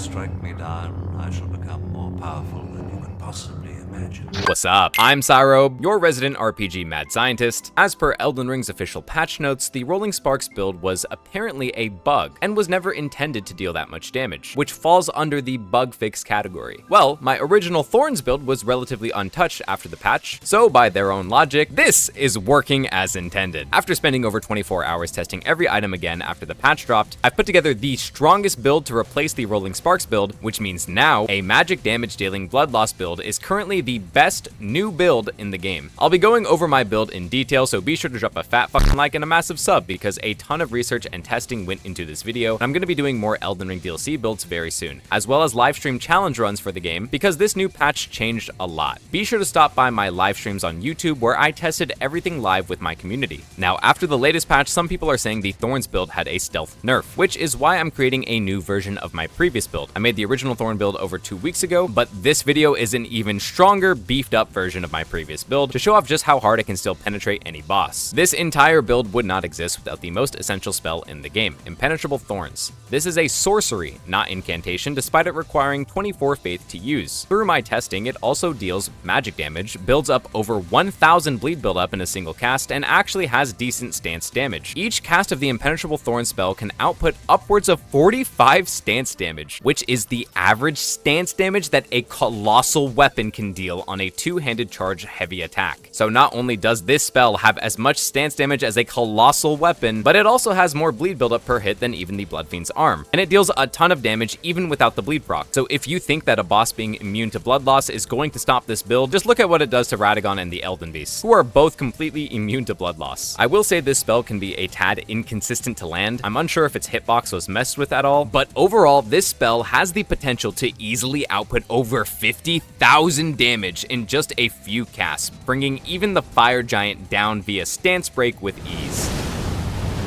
strike me down, I shall become more powerful than you can possibly imagine. What's up? I'm SYROBE, your resident RPG mad scientist. As per Elden Ring's official patch notes, the Rolling Sparks build was apparently a bug and was never intended to deal that much damage, which falls under the bug fix category. Well, my original Thorns build was relatively untouched after the patch, so by their own logic, this is working as intended. After spending over 24 hours testing every item again after the patch dropped, I've put together the strongest build to replace the Rolling Sparks build, which means now a magic damage dealing blood loss build is currently the best new build in the game. I'll be going over my build in detail, so be sure to drop a fat fucking like and a massive sub because a ton of research and testing went into this video, and I'm going to be doing more Elden Ring DLC builds very soon, as well as livestream challenge runs for the game because this new patch changed a lot. Be sure to stop by my live streams on YouTube where I tested everything live with my community. Now, after the latest patch, some people are saying the Thorns build had a stealth nerf, which is why I'm creating a new version of my previous build. I made the original Thorn build over 2 weeks ago, but this video is an even stronger, beefed up version of my previous build to show off just how hard I can still penetrate any boss. This entire build would not exist without the most essential spell in the game, Impenetrable Thorns. This is a sorcery, not incantation, despite it requiring 24 faith to use. Through my testing, it also deals magic damage, builds up over 1000 bleed buildup in a single cast, and actually has decent stance damage. Each cast of the Impenetrable Thorn spell can output upwards of 45 stance damage, which is the average stance damage that a colossal weapon can deal on a two-handed charge heavy attack. So not only does this spell have as much stance damage as a colossal weapon, but it also has more bleed buildup per hit than even the Bloodfiend's arm, and it deals a ton of damage even without the bleed proc. So if you think that a boss being immune to blood loss is going to stop this build, just look at what it does to Radagon and the Elden Beast, who are both completely immune to blood loss. I will say this spell can be a tad inconsistent to land. I'm unsure if its hitbox was messed with at all, but overall, this spell has the potential to easily output over 50,000 damage in just a few casts, bringing even the fire giant down via stance break with ease.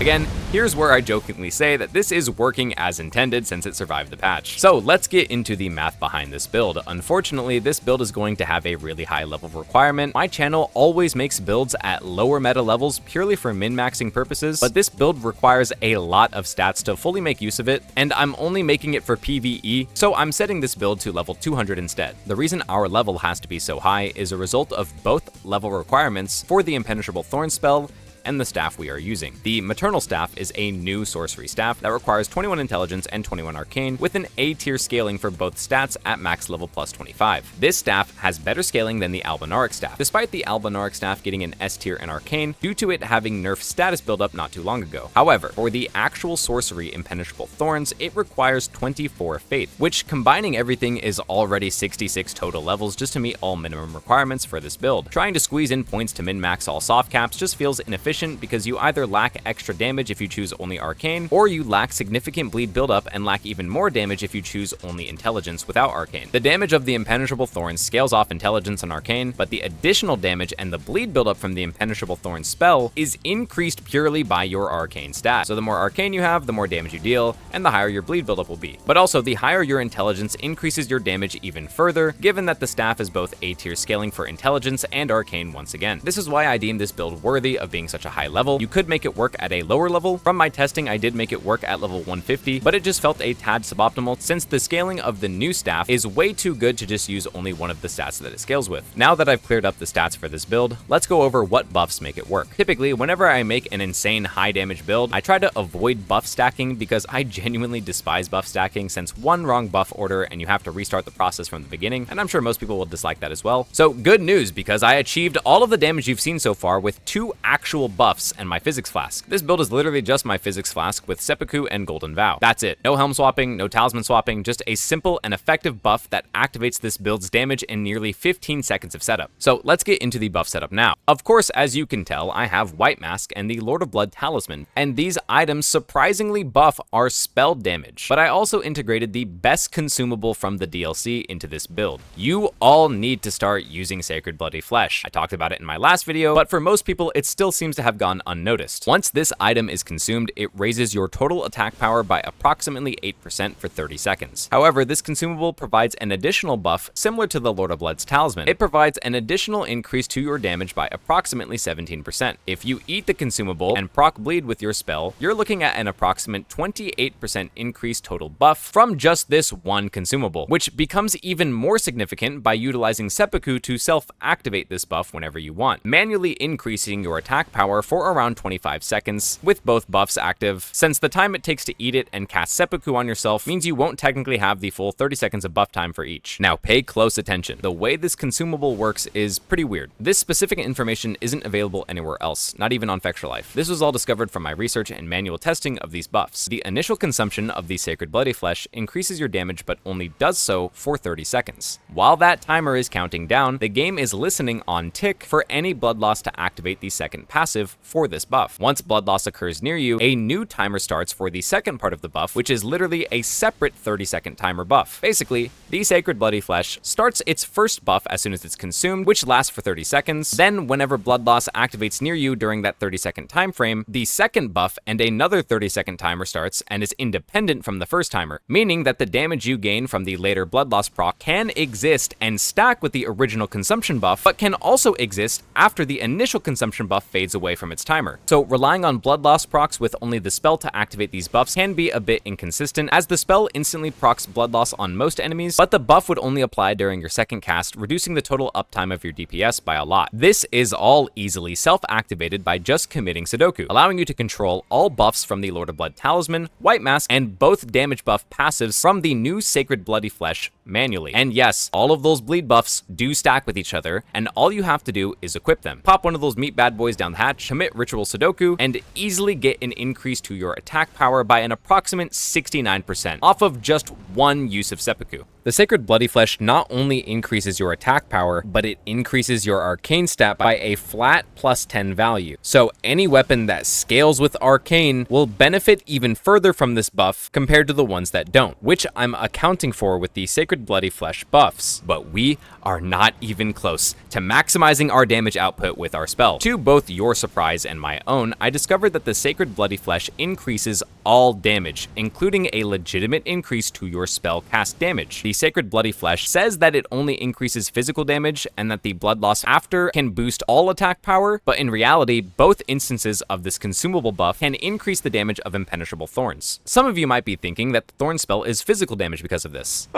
Again, here's where I jokingly say that this is working as intended since it survived the patch. So let's get into the math behind this build. Unfortunately, this build is going to have a really high level requirement. My channel always makes builds at lower meta levels purely for min-maxing purposes, but this build requires a lot of stats to fully make use of it, and I'm only making it for PvE, so I'm setting this build to level 200 instead. The reason our level has to be so high is a result of both level requirements for the Impenetrable Thorn spell and the staff we are using. The maternal staff is a new sorcery staff that requires 21 intelligence and 21 arcane with an A tier scaling for both stats at max level plus 25. This staff has better scaling than the Albinaric staff, despite the Albinaric staff getting an S tier and arcane due to it having nerf status buildup not too long ago. However, for the actual sorcery Impenetrable Thorns, it requires 24 faith, which combining everything is already 66 total levels just to meet all minimum requirements for this build. Trying to squeeze in points to min-max all soft caps just feels inefficient because you either lack extra damage if you choose only arcane, or you lack significant bleed buildup and lack even more damage if you choose only intelligence without arcane. The damage of the Impenetrable Thorns scales off intelligence and arcane, but the additional damage and the bleed buildup from the Impenetrable Thorns spell is increased purely by your arcane stat. So the more arcane you have, the more damage you deal, and the higher your bleed buildup will be. But also, the higher your intelligence increases your damage even further, given that the staff is both A tier scaling for intelligence and arcane once again. This is why I deem this build worthy of being such a high level. You could make it work at a lower level. From my testing, I did make it work at level 150, but it just felt a tad suboptimal since the scaling of the new staff is way too good to just use only one of the stats that it scales with. Now that I've cleared up the stats for this build, let's go over what buffs make it work. Typically, whenever I make an insane high damage build, I try to avoid buff stacking because I genuinely despise buff stacking since one wrong buff order and you have to restart the process from the beginning, and I'm sure most people will dislike that as well. So good news, because I achieved all of the damage you've seen so far with 2 actual buffs and my physics flask. This build is literally just my physics flask with seppuku and golden vow. That's it. No helm swapping, no talisman swapping, just a simple and effective buff that activates this build's damage in nearly 15 seconds of setup. So let's get into the buff setup now. Of course, as you can tell, I have White Mask and the Lord of Blood talisman, and these items surprisingly buff our spell damage. But I also integrated the best consumable from the DLC into this build. You all need to start using Sacred Bloody Flesh. I talked about it in my last video, but for most people, it still seems to to have gone unnoticed. Once this item is consumed, it raises your total attack power by approximately 8% for 30 seconds. However, this consumable provides an additional buff similar to the Lord of Blood's talisman. It provides an additional increase to your damage by approximately 17%. If you eat the consumable and proc bleed with your spell, you're looking at an approximate 28% increase total buff from just this one consumable, which becomes even more significant by utilizing seppuku to self-activate this buff whenever you want, manually increasing your attack power for around 25 seconds with both buffs active, since the time it takes to eat it and cast seppuku on yourself means you won't technically have the full 30 seconds of buff time for each. Now pay close attention. The way this consumable works is pretty weird. This specific information isn't available anywhere else, not even on Fextra Life. This was all discovered from my research and manual testing of these buffs. The initial consumption of the Sacred Bloody Flesh increases your damage but only does so for 30 seconds. While that timer is counting down, the game is listening on tick for any blood loss to activate the second passive for this buff. Once blood loss occurs near you, a new timer starts for the second part of the buff, which is literally a separate 30-second timer buff. Basically, the Sacred Bloody Flesh starts its first buff as soon as it's consumed, which lasts for 30 seconds. Then, whenever blood loss activates near you during that 30-second time frame, the second buff and another 30-second timer starts and is independent from the first timer, meaning that the damage you gain from the later blood loss proc can exist and stack with the original consumption buff, but can also exist after the initial consumption buff fades away from its timer. So relying on blood loss procs with only the spell to activate these buffs can be a bit inconsistent, as the spell instantly procs blood loss on most enemies, but the buff would only apply during your second cast, reducing the total uptime of your DPS by a lot. This is all easily self-activated by just committing Sudoku, allowing you to control all buffs from the Lord of Blood Talisman, White Mask, and both damage buff passives from the new Sacred Bloody Flesh manually. And yes, all of those bleed buffs do stack with each other, and all you have to do is equip them. Pop one of those meat bad boys down the hatch, commit Ritual Sudoku, and easily get an increase to your attack power by an approximate 69% off of just one use of seppuku. The Sacred Bloody Flesh not only increases your attack power, but it increases your arcane stat by a flat plus 10 value. So any weapon that scales with arcane will benefit even further from this buff compared to the ones that don't, which I'm accounting for with the Sacred Bloody Flesh buffs. But we are not even close to maximizing our damage output with our spell. To both your surprise and my own, I discovered that the Sacred Bloody Flesh increases all damage, including a legitimate increase to your spell cast damage. The Sacred Bloody Flesh says that it only increases physical damage and that the blood loss after can boost all attack power, but in reality, both instances of this consumable buff can increase the damage of impenetrable thorns. Some of you might be thinking that the thorn spell is physical damage because of this.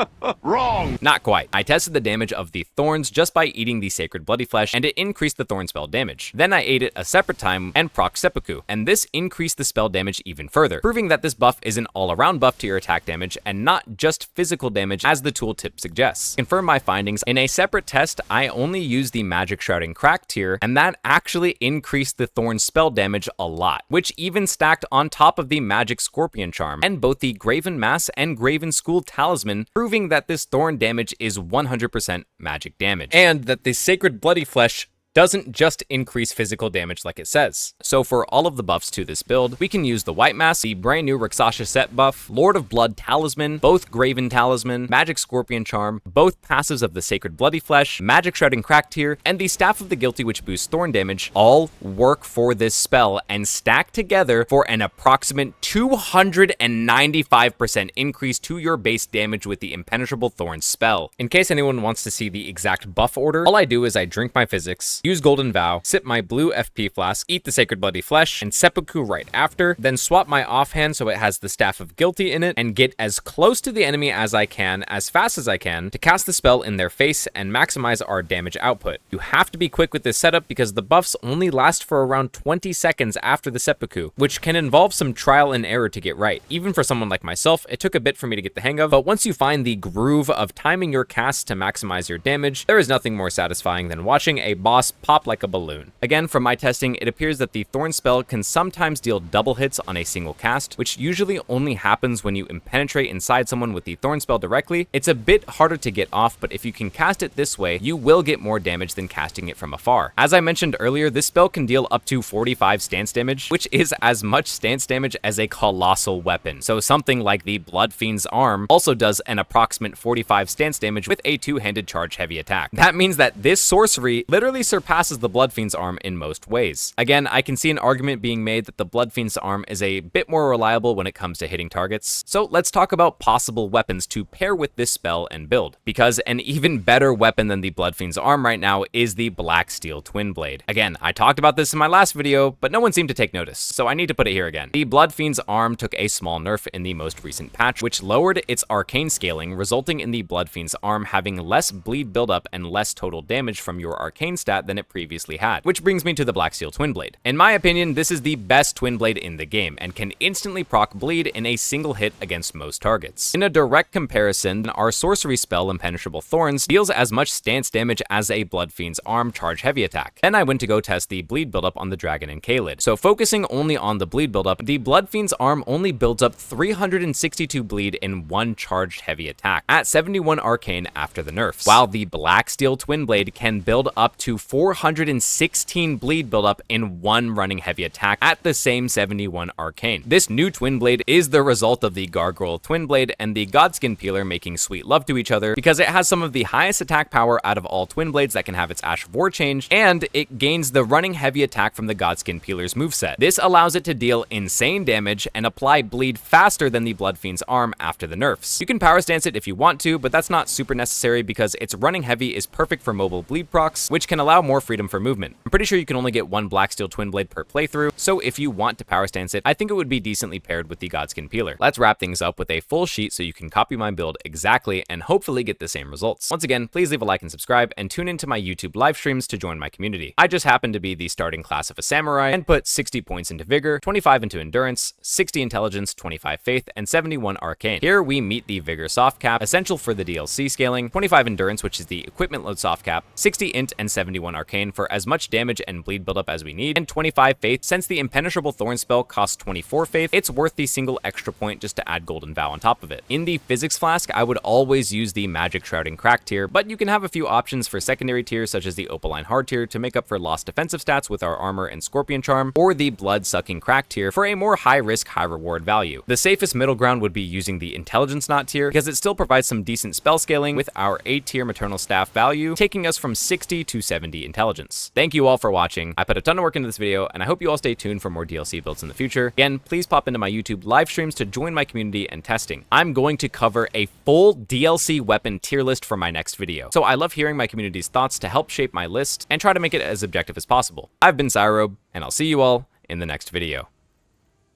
Wrong! Not quite. I tested the damage of the thorns just by eating the Sacred Bloody Flesh, and it increased the thorn spell damage. Then I ate it a separate time and proc seppuku, and this increased the spell damage even further, proving that this buff is an all-around buff to your attack damage and not just physical damage as the tooltip suggests. To confirm my findings, in a separate test, I only used the Magic Shrouding Crack tier, and that actually increased the thorn spell damage a lot, which even stacked on top of the Magic Scorpion Charm, and both the Graven Mass and Graven School Talisman, proving that this thorn damage is 100% magic damage, and that the Sacred Bloody Flesh doesn't just increase physical damage like it says. So for all of the buffs to this build, we can use the White Mask, the brand new Rakshasa set buff, Lord of Blood Talisman, both Graven Talisman, Magic Scorpion Charm, both passives of the Sacred Bloody Flesh, Magic Shrouding Crack tier, and the Staff of the Guilty, which boosts thorn damage, all work for this spell and stack together for an approximate 295% increase to your base damage with the Impenetrable Thorns spell. In case anyone wants to see the exact buff order, all I do is I drink my physics, use Golden Vow, sip my blue FP flask, eat the Sacred Bloody Flesh, and seppuku right after, then swap my offhand so it has the Staff of Guilty in it, and get as close to the enemy as I can, as fast as I can, to cast the spell in their face and maximize our damage output. You have to be quick with this setup because the buffs only last for around 20 seconds after the seppuku, which can involve some trial and error to get right. Even for someone like myself, it took a bit for me to get the hang of, but once you find the groove of timing your casts to maximize your damage, there is nothing more satisfying than watching a boss pop like a balloon. Again, from my testing, it appears that the Thorn spell can sometimes deal double hits on a single cast, which usually only happens when you impenetrate inside someone with the Thorn spell directly. It's a bit harder to get off, but if you can cast it this way, you will get more damage than casting it from afar. As I mentioned earlier, this spell can deal up to 45 stance damage, which is as much stance damage as a colossal weapon. So something like the Blood Fiend's arm also does an approximate 45 stance damage with a two-handed charge heavy attack. That means that this sorcery literally surpasses surpasses the Bloodfiend's arm in most ways. Again, I can see an argument being made that the Bloodfiend's arm is a bit more reliable when it comes to hitting targets. So let's talk about possible weapons to pair with this spell and build, because an even better weapon than the Bloodfiend's arm right now is the Black Steel Twin Blade. Again, I talked about this in my last video, but no one seemed to take notice, so I need to put it here again. The Bloodfiend's arm took a small nerf in the most recent patch, which lowered its arcane scaling, resulting in the Bloodfiend's arm having less bleed buildup and less total damage from your arcane stat than it previously had. Which brings me to the Black Steel Twin Blade. In my opinion, this is the best Twin Blade in the game, and can instantly proc bleed in a single hit against most targets. In a direct comparison, our sorcery spell, Impenetrable Thorns, deals as much stance damage as a Bloodfiend's arm charge heavy attack. Then I went to go test the bleed buildup on the dragon and Kaled. So focusing only on the bleed buildup, the Bloodfiend's arm only builds up 362 bleed in one charged heavy attack, at 71 arcane after the nerfs, while the Black Steel Twin Blade can build up to 416 bleed buildup in one running heavy attack at the same 71 arcane. This new Twin Blade is the result of the Gargoyle Twin Blade and the Godskin Peeler making sweet love to each other, because it has some of the highest attack power out of all Twin Blades that can have its Ash of War changed, and it gains the running heavy attack from the Godskin Peeler's moveset. This allows it to deal insane damage and apply bleed faster than the Bloodfiend's arm after the nerfs. You can power stance it if you want to, but that's not super necessary because its running heavy is perfect for mobile bleed procs, which can allow more freedom for movement. I'm pretty sure you can only get one Black Steel Twin Blade per playthrough, so if you want to power stance it, I think it would be decently paired with the Godskin Peeler. Let's wrap things up with a full sheet so you can copy my build exactly and hopefully get the same results. Once again, please leave a like and subscribe, and tune into my YouTube live streams to join my community. I just happen to be the starting class of a samurai and put 60 points into vigor, 25 into endurance, 60 intelligence, 25 faith, and 71 arcane. Here we meet the vigor soft cap, essential for the DLC scaling, 25 endurance, which is the equipment load soft cap, 60 int and 71 arcane for as much damage and bleed buildup as we need, and 25 faith. Since the Impenetrable Thorn spell costs 24 faith, it's worth the single extra point just to add Golden Vow on top of it. In the physics flask, I would always use the Magic Shrouding Crack tier, but you can have a few options for secondary tiers such as the Opaline Hard tier to make up for lost defensive stats with our armor and Scorpion Charm, or the Blood Sucking Crack tier for a more high risk, high reward value. The safest middle ground would be using the Intelligence Knot tier because it still provides some decent spell scaling with our A tier maternal staff value taking us from 60 to 70 intelligence. Thank you all for watching. I put a ton of work into this video, and I hope you all stay tuned for more DLC builds in the future. Again, please pop into my YouTube live streams to join my community and testing. I'm going to cover a full DLC weapon tier list for my next video, so I love hearing my community's thoughts to help shape my list and try to make it as objective as possible. I've been SYROBE, and I'll see you all in the next video.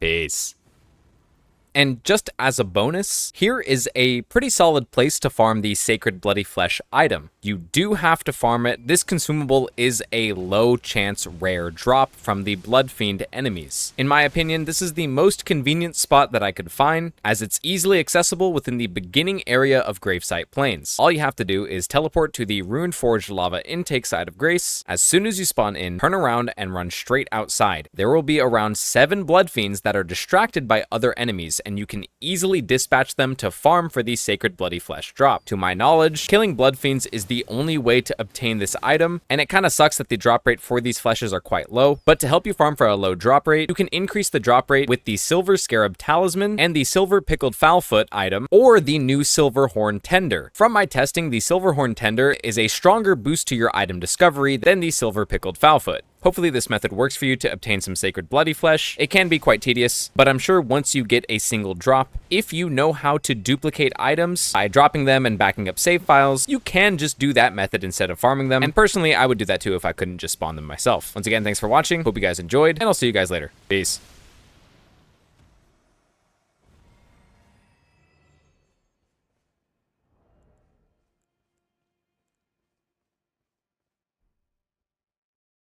Peace. And just as a bonus, here is a pretty solid place to farm the Sacred Bloody Flesh item. You do have to farm it. This consumable is a low chance rare drop from the Bloodfiend enemies. In my opinion, this is the most convenient spot that I could find, as it's easily accessible within the beginning area of Gravesite Plains. All you have to do is teleport to the Ruined Forged Lava intake side of Grace. As soon as you spawn in, turn around and run straight outside. There will be around 7 Bloodfiends that are distracted by other enemies, and you can easily dispatch them to farm for the Sacred Bloody Flesh drop. To my knowledge, killing Bloodfiends is the only way to obtain this item, and it kind of sucks that the drop rate for these fleshes are quite low, but to help you farm for a low drop rate, you can increase the drop rate with the Silver Scarab Talisman and the Silver Pickled Fowlfoot item, or the new Silver Horn Tender. From my testing, the Silver Horn Tender is a stronger boost to your item discovery than the Silver Pickled Fowlfoot. Hopefully this method works for you to obtain some Sacred Bloody Flesh. It can be quite tedious, but I'm sure once you get a single drop, if you know how to duplicate items by dropping them and backing up save files, you can just do that method instead of farming them. And personally, I would do that too if I couldn't just spawn them myself. Once again, thanks for watching. Hope you guys enjoyed, and I'll see you guys later. Peace.